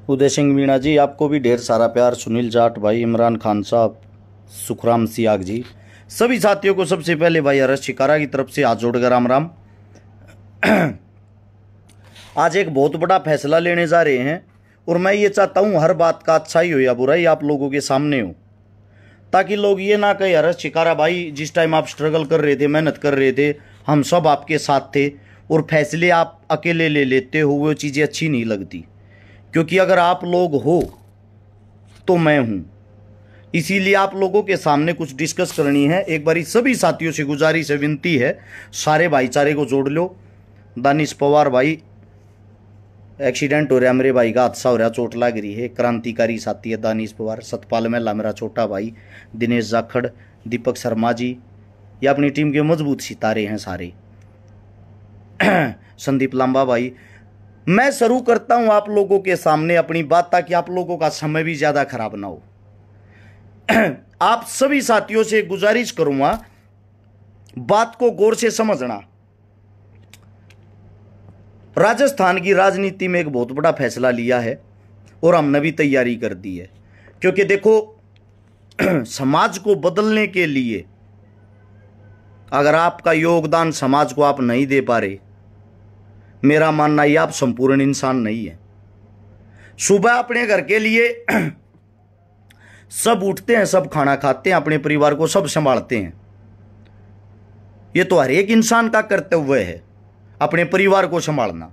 उदय सिंह मीणा जी, आपको भी ढेर सारा प्यार। सुनील जाट भाई, इमरान खान साहब, सुखराम सियाग जी, सभी साथियों को सबसे पहले भाई हर्ष शिकारा की तरफ से हाथ जोड़कर राम राम। आज एक बहुत बड़ा फैसला लेने जा रहे हैं और मैं ये चाहता हूँ हर बात का अच्छाई हो या बुराई आप लोगों के सामने हो, ताकि लोग ये ना कहे हर्ष शिकारा भाई जिस टाइम आप स्ट्रगल कर रहे थे, मेहनत कर रहे थे, हम सब आपके साथ थे और फैसले आप अकेले ले लेते हो, वो चीज़ें अच्छी नहीं लगती। क्योंकि अगर आप लोग हो तो मैं हूं, इसीलिए आप लोगों के सामने कुछ डिस्कस करनी है। एक बारी सभी साथियों से गुजारिश है, विनती है, सारे भाईचारे को जोड़ लो। दानिश पवार भाई, एक्सीडेंट हो रहा है, मेरे भाई का हादसा हो रहा, चोट लग रही है। क्रांतिकारी साथी है दानिश पवार। सतपाल महला मेरा छोटा भाई, दिनेश जाखड़, दीपक शर्मा जी, ये अपनी टीम के मजबूत सितारे हैं सारे। संदीप लांबा भाई, मैं शुरू करता हूं आप लोगों के सामने अपनी बात, ताकि आप लोगों का समय भी ज्यादा खराब ना हो। आप सभी साथियों से गुजारिश करूंगा, बात को गौर से समझना। राजस्थान की राजनीति में एक बहुत बड़ा फैसला लिया है और हमने भी तैयारी कर दी है। क्योंकि देखो, समाज को बदलने के लिए अगर आपका योगदान समाज को आप नहीं दे पा रहे, मेरा मानना यह आप संपूर्ण इंसान नहीं है। सुबह अपने घर के लिए सब उठते हैं, सब खाना खाते हैं, अपने परिवार को सब संभालते हैं। यह तो हर एक इंसान का कर्तव्य है, अपने परिवार को संभालना।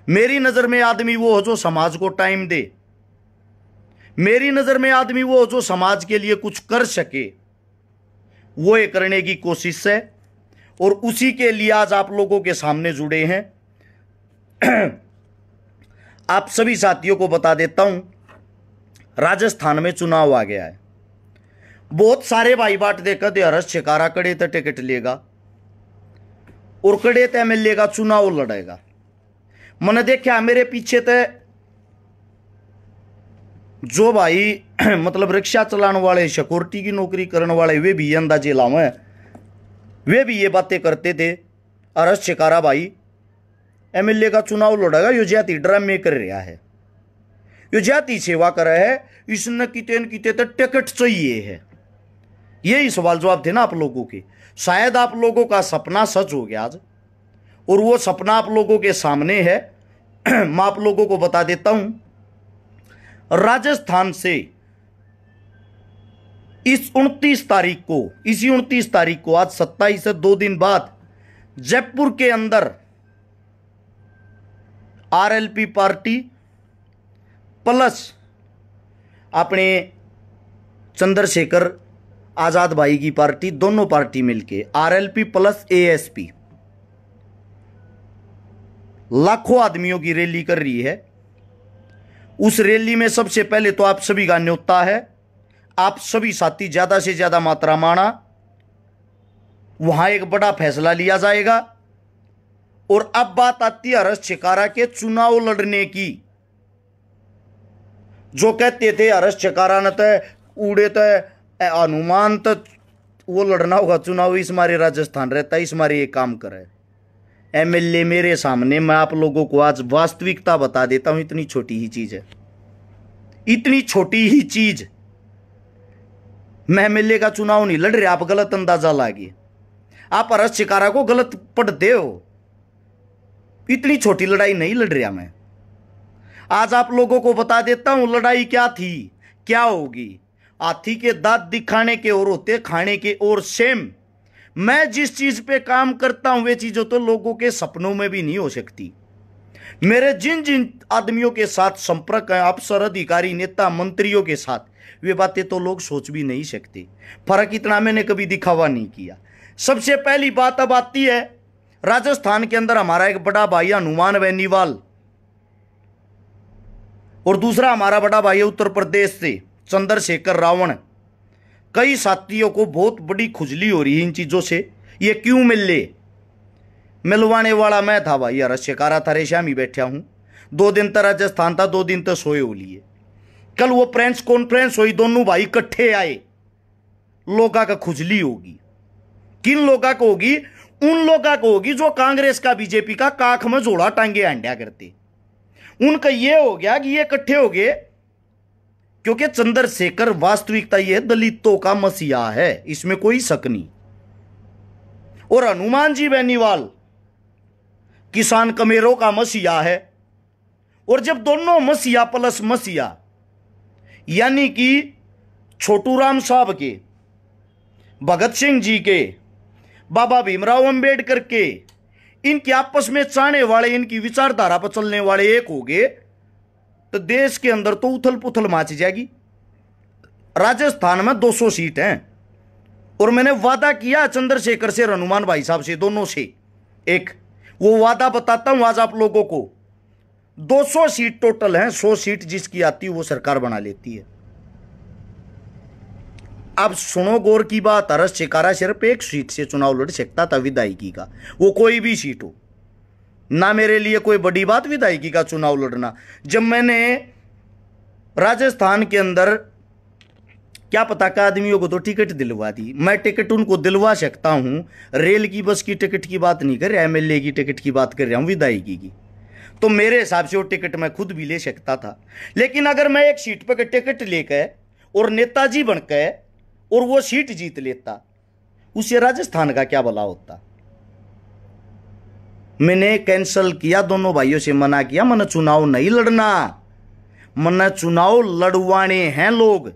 मेरी नजर में आदमी वो हो जो समाज को टाइम दे। मेरी नजर में आदमी वो हो जो समाज के लिए कुछ कर सके। वो ये करने की कोशिश है और उसी के लिए आज आप लोगों के सामने जुड़े हैं। आप सभी साथियों को बता देता हूं, राजस्थान में चुनाव आ गया है। बहुत सारे भाई बाट देखा दे हर्ष शिकारा कड़े तो टिकट लेगा और कड़े तो एमएलए का चुनाव लड़ेगा। मैंने देखा मेरे पीछे तो जो भाई मतलब रिक्शा चलाने वाले, सिक्योरिटी की नौकरी करने वाले, वे भी अंदाजे लावे, वे भी ये बातें करते थे हर्ष शिकारा भाई एमएलए का चुनाव लड़ेगा, यो जाति ड्रामे कर रहा है, यो जाति सेवा कर रहा है, इसने किते तो टिकट चाहिए है। यही सवाल जवाब थे ना आप लोगों के। शायद आप लोगों का सपना सच हो गया आज, और वो सपना आप लोगों के सामने है। मैं आप लोगों को बता देता हूं, राजस्थान से इसी 29 तारीख को आज 27 से 2 दिन बाद जयपुर के अंदर आरएलपी पार्टी प्लस अपने चंद्रशेखर आजाद भाई की पार्टी, दोनों पार्टी मिलके आरएलपी प्लस एएसपी लाखों आदमियों की रैली कर रही है। उस रैली में सबसे पहले तो आप सभी का न्योता है, आप सभी साथी ज्यादा से ज्यादा मात्रा में आना। वहां एक बड़ा फैसला लिया जाएगा। और अब बात आती है हर्ष शिकारा के चुनाव लड़ने की। जो कहते थे हर्ष शिकारा ने तो उड़े तो हनुमान, तो वो लड़ना होगा चुनाव, इस मारे राजस्थान रहता है, इस मारे ये काम करे। एमएलए मेरे सामने, मैं आप लोगों को आज वास्तविकता बता देता हूं, इतनी छोटी ही चीज है, इतनी छोटी ही चीज। मैं एमएलए का चुनाव नहीं लड़ रहे, आप गलत अंदाजा लागिए, आप हर्ष शिकारा को गलत पढ़ते हो। इतनी छोटी लड़ाई नहीं लड़ रहा मैं। आज आप लोगों को बता देता हूं लड़ाई क्या थी, क्या होगी। हाथी के दांत दिखाने के और होते खाने के और सेम। मैं जिस चीज पे काम करता हूं वे चीजों तो लोगों के सपनों में भी नहीं हो सकती। मेरे जिन जिन आदमियों के साथ संपर्क है, अफसर अधिकारी नेता मंत्रियों के साथ, वे बातें तो लोग सोच भी नहीं सकते। फर्क इतना मैंने कभी दिखावा नहीं किया। सबसे पहली बात अब आती है, राजस्थान के अंदर हमारा एक बड़ा भाई हनुमान बेनीवाल, और दूसरा हमारा बड़ा भाई उत्तर प्रदेश से चंद्रशेखर रावण। कई साथियों को बहुत बड़ी खुजली हो रही है इन चीजों से। ये क्यों मिलवाने वाला मैं था भाई, यार शिकारा था, रेशा में बैठा हूं। 2 दिन तक राजस्थान था, 2 दिन तक सोए हो लिए। कल वो प्रेस कॉन्फ्रेंस हुई, दोनों भाई इकट्ठे आए। लोगा का खुजली होगी, किन लोगा को होगी? उन लोगा को होगी जो कांग्रेस का बीजेपी का काख में जोड़ा टांगे अंड्या करते। उनका ये हो गया कि ये इकट्ठे हो गए, क्योंकि चंद्रशेखर वास्तविकता ये दलितों का मसीहा है, इसमें कोई शक नहीं। और हनुमान जी बेनीवाल किसान कमेरों का मसीहा है। और जब दोनों मसीहा प्लस मसीहा, यानी कि छोटू राम साहब के, भगत सिंह जी के, बाबा भीमराव अंबेडकर के, इनके आपस में चाहने वाले, इनकी विचारधारा पर चलने वाले एक हो गए, तो देश के अंदर तो उथल पुथल मच जाएगी। राजस्थान में 200 सीट हैं, और मैंने वादा किया चंद्रशेखर से, हनुमान भाई साहब से, दोनों से। एक वो वादा बताता हूं आज आप लोगों को। 200 सीट टोटल हैं, 100 सीट जिसकी आती है वो सरकार बना लेती है। अब सुनो गौर की बात, हरस शिकारा सिर्फ एक सीट से चुनाव लड़ सकता था, विधायकी का, वो कोई भी सीट हो ना। मेरे लिए कोई बड़ी बात विधायकी का चुनाव लड़ना। जब मैंने राजस्थान के अंदर क्या पता का आदमियों को तो टिकट दिलवा दी, मैं टिकट उनको दिलवा सकता हूं। रेल की बस की टिकट की बात नहीं कर रहा, एमएलए की टिकट की बात कर रहा हूं, विधायकी की। तो मेरे हिसाब से वो टिकट मैं खुद भी ले सकता था। लेकिन अगर मैं एक सीट पर टिकट लेकर और नेताजी बनकर और वो सीट जीत लेता, उससे राजस्थान का क्या भला होता। मैंने कैंसल किया, दोनों भाइयों से मना किया, मन चुनाव नहीं लड़ना, मन चुनाव लड़वाने हैं लोग,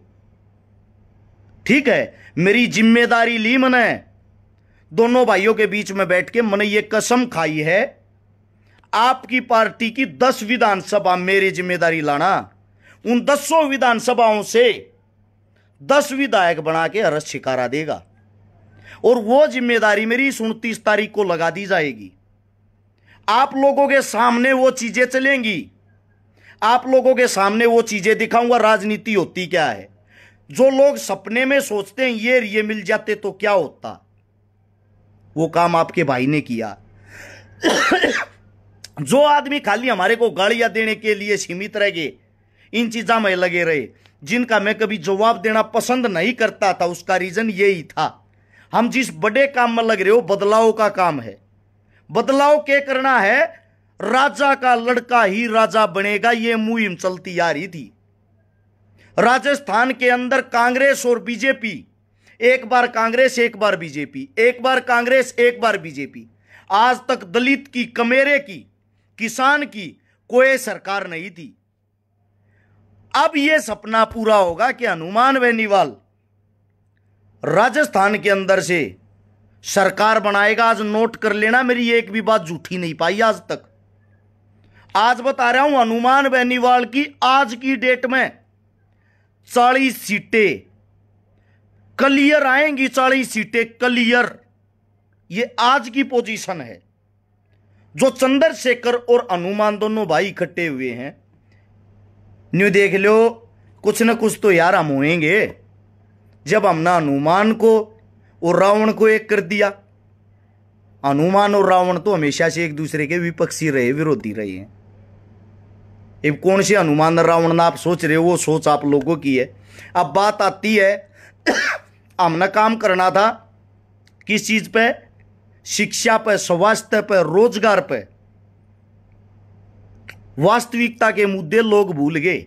ठीक है। मेरी जिम्मेदारी ली मैंने, दोनों भाइयों के बीच में बैठ के मैंने ये कसम खाई है, आपकी पार्टी की 10 विधानसभा मेरी जिम्मेदारी लाना। उन 10 विधानसभाओं से 10 विधायक बना के हरस शिकारा देगा, और वो जिम्मेदारी मेरी 29 तारीख को लगा दी जाएगी। आप लोगों के सामने वो चीजें चलेंगी, आप लोगों के सामने वो चीजें दिखाऊंगा, राजनीति होती क्या है। जो लोग सपने में सोचते हैं ये मिल जाते तो क्या होता, वो काम आपके भाई ने किया। जो आदमी खाली हमारे को गालियां देने के लिए सीमित रह गए, इन चीजों में लगे रहे, जिनका मैं कभी जवाब देना पसंद नहीं करता था, उसका रीजन यही था। हम जिस बड़े काम में लग रहे हो, बदलाव का काम है। बदलाव क्या करना है? राजा का लड़का ही राजा बनेगा, ये मुहिम चलती आ रही थी। राजस्थान के अंदर कांग्रेस और बीजेपी, एक बार कांग्रेस एक बार बीजेपी, एक बार कांग्रेस एक बार बीजेपी। आज तक दलित की, कमेरे की, किसान की कोई सरकार नहीं थी। अब यह सपना पूरा होगा कि हनुमान बेनीवाल राजस्थान के अंदर से सरकार बनाएगा। आज नोट कर लेना, मेरी एक भी बात झूठी नहीं पाई आज तक। आज बता रहा हूं, हनुमान बेनीवाल की आज की डेट में 40 सीटें क्लियर आएंगी, 40 सीटें क्लियर। ये आज की पोजीशन है। जो चंद्रशेखर और हनुमान दोनों भाई इकट्ठे हुए हैं, न्यू देख लो, कुछ न कुछ तो यार हम होएंगे। जब हमने हनुमान को और रावण को एक कर दिया, हनुमान और रावण तो हमेशा से एक दूसरे के विपक्षी रहे, विरोधी रहे हैं। अब कौन से हनुमान और रावण ना आप सोच रहे हो, वो सोच आप लोगों की है। अब बात आती है, हमने काम करना था किस चीज पे? शिक्षा पे, स्वास्थ्य पे, रोजगार पे। वास्तविकता के मुद्दे लोग भूल गए।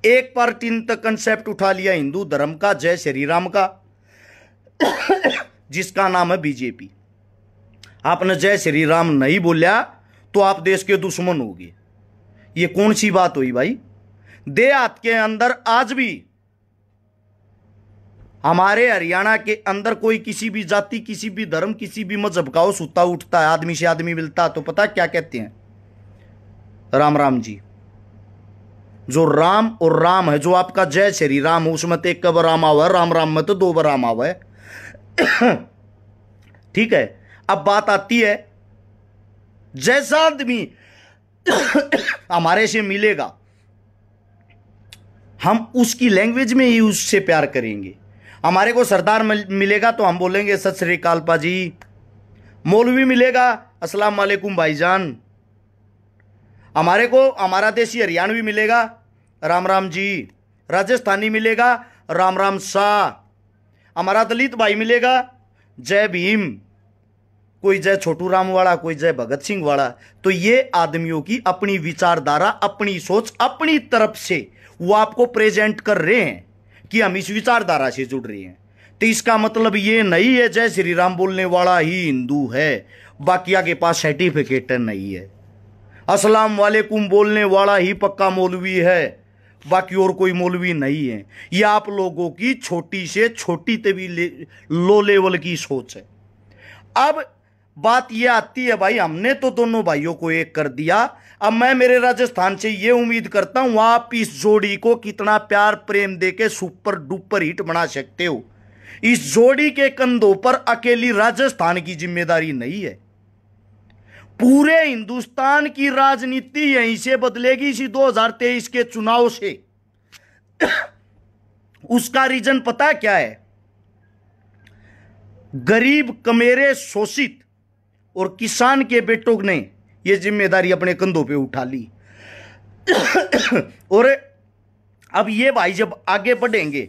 एक पार्टी ने तक कंसेप्ट उठा लिया हिंदू धर्म का, जय श्री राम का, जिसका नाम है बीजेपी। आपने जय श्री राम नहीं बोलिया तो आप देश के दुश्मन होगे। ये कौन सी बात हुई भाई? देहात के अंदर आज भी, हमारे हरियाणा के अंदर कोई किसी भी जाति, किसी भी धर्म, किसी भी मजहब का हो, सुता उठता है, आदमी से आदमी मिलता तो पता क्या कहते हैं? राम राम जी। जो राम और राम है, जो आपका जय श्री राम है, उसमें तो एक कब राम आवा है, राम राम में तो दो बार राम आवा है। ठीक है। अब बात आती है, जैसा आदमी हमारे से मिलेगा हम उसकी लैंग्वेज में ही उससे प्यार करेंगे। हमारे को सरदार मिलेगा तो हम बोलेंगे सत श्री अकाल पाजी। मौलवी मिलेगा अस्सलाम वालेकुम भाईजान। हमारे को हमारा देसी हरियाणवी मिलेगा राम राम जी। राजस्थानी मिलेगा राम राम शाह। हमारा दलित भाई मिलेगा जय भीम। कोई जय छोटू राम वाला, कोई जय भगत सिंह वाला। तो ये आदमियों की अपनी विचारधारा, अपनी सोच, अपनी तरफ से वो आपको प्रेजेंट कर रहे हैं कि हम इस विचारधारा से जुड़ रहे हैं। तो इसका मतलब ये नहीं है जय श्री राम बोलने वाला ही हिंदू है, बाकिया के पास सर्टिफिकेट नहीं है। अस्सलाम वालेकुम बोलने वाला ही पक्का मौलवी है, बाकी और कोई मौलवी नहीं है। ये आप लोगों की छोटी से छोटी तभी लो लेवल की सोच है। अब बात ये आती है, भाई हमने तो दोनों भाइयों को एक कर दिया। अब मैं मेरे राजस्थान से ये उम्मीद करता हूं आप इस जोड़ी को कितना प्यार प्रेम देके सुपर डुपर हिट बना सकते हो। इस जोड़ी के कंधों पर अकेली राजस्थान की जिम्मेदारी नहीं है, पूरे हिंदुस्तान की राजनीति यहीं से बदलेगी इसी 2023 के चुनाव से। उसका रीजन पता क्या है? गरीब, कमेरे, शोषित और किसान के बेटों ने यह जिम्मेदारी अपने कंधों पे उठा ली। और अब ये भाई जब आगे बढ़ेंगे,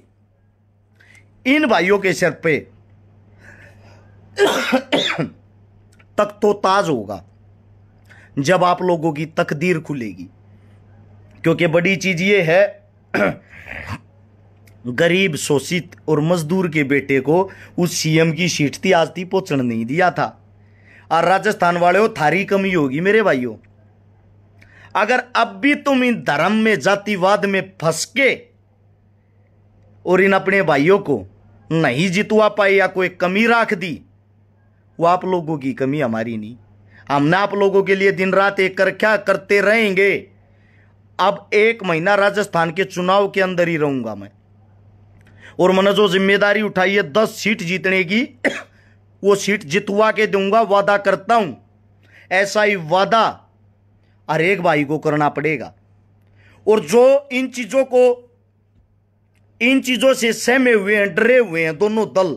इन भाइयों के सिर पे तक तो ताज होगा जब आप लोगों की तकदीर खुलेगी। क्योंकि बड़ी चीज ये है, गरीब, शोषित और मजदूर के बेटे को उस सीएम की सीट थी आज थी पहुंचने नहीं दिया था। और राजस्थान वाले हो, थारी कमी होगी मेरे भाइयों। अगर अब भी तुम इन धर्म में, जातिवाद में फंस के और इन अपने भाइयों को नहीं जितवा पाए या कोई कमी रख दी, वो आप लोगों की कमी, हमारी नहीं। हमने आप लोगों के लिए दिन रात एक कर क्या करते रहेंगे। अब 1 महीना राजस्थान के चुनाव के अंदर ही रहूंगा मैं, और मैंने जो जिम्मेदारी उठाई है 10 सीट जीतने की, वो सीट जितवा के दूंगा, वादा करता हूं। ऐसा ही वादा हर एक भाई को करना पड़ेगा। और जो इन चीजों से सहमे हुए हैं, डरे हुए हैं दोनों दल,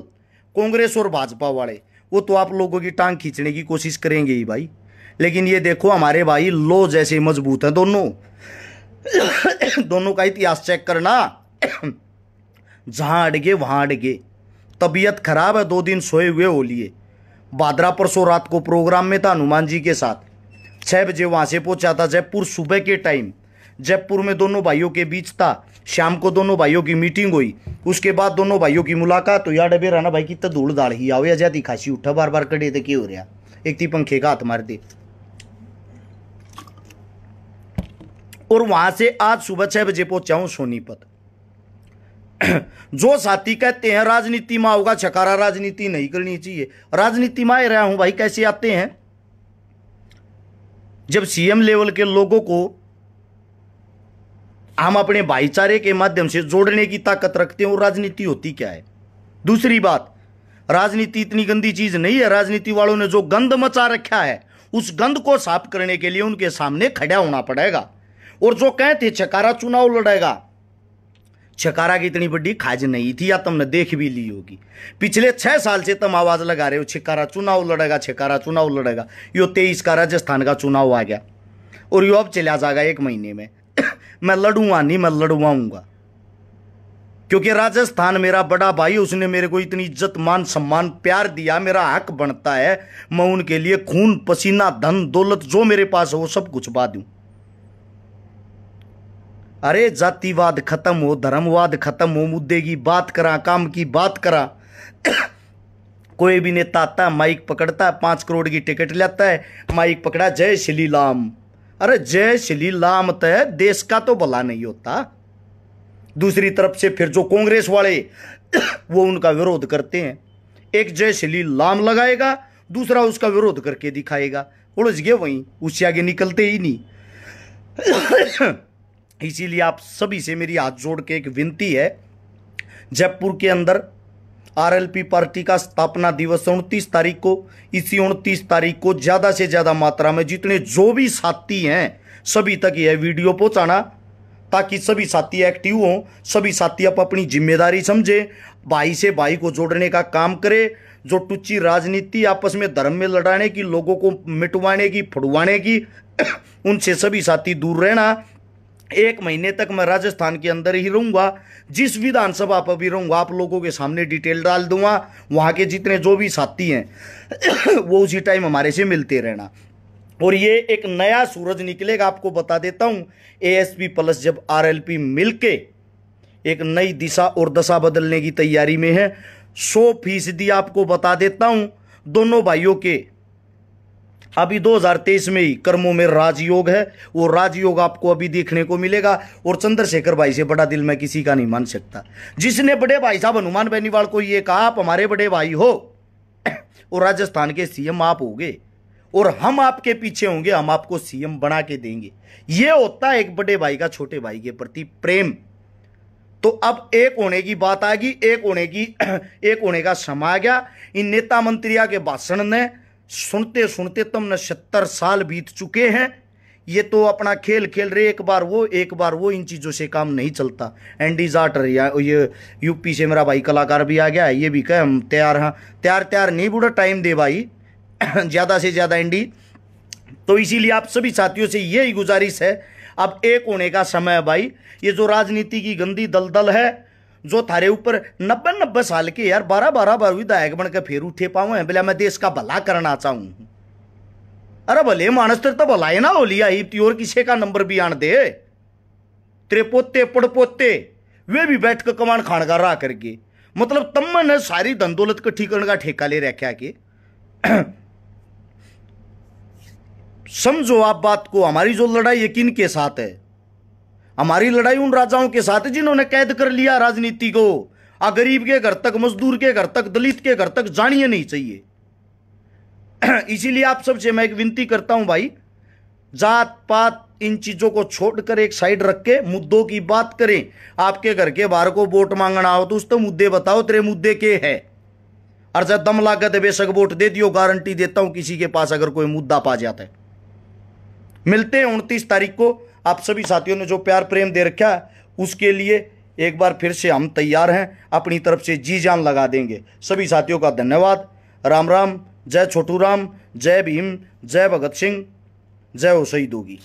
कांग्रेस और भाजपा वाले, वो तो आप लोगों की टांग खींचने की कोशिश करेंगे ही भाई। लेकिन ये देखो हमारे भाई लो जैसे मजबूत हैं दोनों। दोनों का इतिहास चेक करना, जहां अड़गे वहां अड़गे। तबीयत खराब है, 2 दिन सोए हुए हो लिए। भादरा परसों रात को प्रोग्राम में था हनुमान जी के साथ, 6 बजे वहां से पहुंचा था जयपुर। सुबह के टाइम जयपुर में दोनों भाइयों के बीच था। शाम को दोनों भाइयों की मीटिंग हुई, उसके बाद दोनों भाइयों की मुलाकात हुई। यार डबे रहना भाई, कितना धूल दाल ही आओ या ज्यादा खांसी उठा, बार बार कड़े थे, क्यों हो रहा? एक थी पंखे का हाथ मार दे। और वहां से आज सुबह 6 बजे पहुंचा हूं सोनीपत। जो साथी कहते हैं राजनीति में होगा छकारा, राजनीति नहीं करनी चाहिए, राजनीति में आ रहा हूं भाई। कैसे आते हैं? जब सीएम लेवल के लोगों को हम अपने भाईचारे के माध्यम से जोड़ने की ताकत रखते हैं, और राजनीति होती क्या है? दूसरी बात, राजनीति इतनी गंदी चीज नहीं है। राजनीति वालों ने जो गंद मचा रखा है, उस गंद को साफ करने के लिए उनके सामने खड़ा होना पड़ेगा। और जो कहते छकारा चुनाव लड़ेगा, छकारा की इतनी बड़ी खाज नहीं थी, या तुमने देख भी ली होगी। पिछले 6 साल से तुम आवाज लगा रहे हो छकारा चुनाव लड़ेगा, छकारा चुनाव लड़ेगा। यो 23 का राजस्थान का चुनाव आ गया, और यो अब चला जाएगा 1 महीने में। मैं लड़ूंगा नहीं, मैं लड़वाऊंगा। क्योंकि राजस्थान मेरा बड़ा भाई, उसने मेरे को इतनी इज्जत, मान, सम्मान, प्यार दिया, मेरा हक बनता है मैं उनके लिए खून, पसीना, धन दौलत जो मेरे पास है वो सब कुछ बा दूं। अरे जातिवाद खत्म हो, धर्मवाद खत्म हो, मुद्दे की बात करा, काम की बात करा। कोई भी नेता आता है, माइक पकड़ता है, 5 करोड़ की टिकट लेता है, माइक पकड़ा, जय श्री राम। अरे जय श्री राम तय देश का तो भला नहीं होता। दूसरी तरफ से फिर जो कांग्रेस वाले वो उनका विरोध करते हैं, एक जय श्री राम लगाएगा, दूसरा उसका विरोध करके दिखाएगा, उलझ गए वहीं, उससे आगे निकलते ही नहीं। इसीलिए आप सभी से मेरी हाथ जोड़ के एक विनती है, जयपुर के अंदर आरएलपी पार्टी का स्थापना दिवस 29 तारीख को, इसी 29 तारीख को ज्यादा से ज्यादा मात्रा में जितने जो भी साथी हैं सभी तक यह वीडियो पहुंचाना, ताकि सभी साथी एक्टिव हों, सभी साथी अपनी जिम्मेदारी समझे, भाई से भाई को जोड़ने का काम करे। जो टुच्ची राजनीति आपस में धर्म में लड़ाने की, लोगों को मिटवाने की, फुड़वाने की, उनसे सभी साथी दूर रहना। 1 महीने तक मैं राजस्थान के अंदर ही रहूंगा, जिस विधानसभा पर भी रहूंगा आप लोगों के सामने डिटेल डाल दूंगा। वहां के जितने जो भी साथी हैं वो उसी टाइम हमारे से मिलते रहना। और ये एक नया सूरज निकलेगा, आपको बता देता हूं। एएसपी प्लस जब आरएलपी मिलके एक नई दिशा और दशा बदलने की तैयारी में है, 100% आपको बता देता हूं। दोनों भाइयों के अभी 2023 में ही कर्मों में राजयोग है, वो राजयोग आपको अभी देखने को मिलेगा। और चंद्रशेखर भाई से बड़ा दिल मैं किसी का नहीं मान सकता। जिसने बड़े भाई साहब हनुमान बेनीवाल को ये कहा आप हमारे बड़े भाई हो और राजस्थान के सीएम आप होगे और हम आपके पीछे होंगे, हम आपको सीएम बना के देंगे, ये होता है एक बड़े भाई का छोटे भाई के प्रति प्रेम। तो अब एक होने की बात आ गई, एक होने का समय आ गया। इन नेता मंत्रियों के भाषण ने सुनते सुनते तुमने 70 साल बीत चुके हैं। ये तो अपना खेल खेल रहे, एक बार वो, इन चीजों से काम नहीं चलता। एंडी जाटर ये यूपी से मेरा भाई कलाकार भी आ गया है, ये भी कहे हम तैयार हैं। तैयार नहीं, बूढ़ा टाइम दे भाई ज्यादा से ज्यादा एंडी। तो इसीलिए आप सभी साथियों से यही गुजारिश है, अब एक होने का समय है भाई। ये जो राजनीति की गंदी दलदल है, जो थारे ऊपर 90 साल के यार 12 विधायक बन के फिर उठे पाऊं है, बोला मैं देश का भला करना चाहूं। अरे भले मानस तो भला है ना हो लिया ही, और किसी का नंबर भी आन दे। तेरे पोते पड़पोते वे भी बैठ कर कमान खान का रहा करके, मतलब तम ने सारी धन दौलत कट्ठी करने का ठेका ले रखा के। समझो आप बात को, हमारी जो लड़ाई यकीन के साथ है, हमारी लड़ाई उन राजाओं के साथ है जिन्होंने कैद कर लिया राजनीति को। गरीब के घर तक, मजदूर के घर तक, दलित के घर तक जानिए नहीं चाहिए। इसीलिए आप सबसे मैं एक विनती करता हूं भाई, जात पात इन चीजों को छोड़कर एक साइड रख के मुद्दों की बात करें। आपके घर के बाहर को वोट मांगना हो तो उस तो मुद्दे बताओ, तेरे मुद्दे के है। और जब दम लागत है बेशक वोट दे दियो, गारंटी देता हूं किसी के पास अगर कोई मुद्दा पा जाता है। मिलते हैं 29 तारीख को। आप सभी साथियों ने जो प्यार प्रेम दे रखा है उसके लिए एक बार फिर से हम तैयार हैं, अपनी तरफ से जी जान लगा देंगे। सभी साथियों का धन्यवाद। राम राम, जय छोटू राम, जय भीम, जय भगत सिंह, जय हो शहीदों की।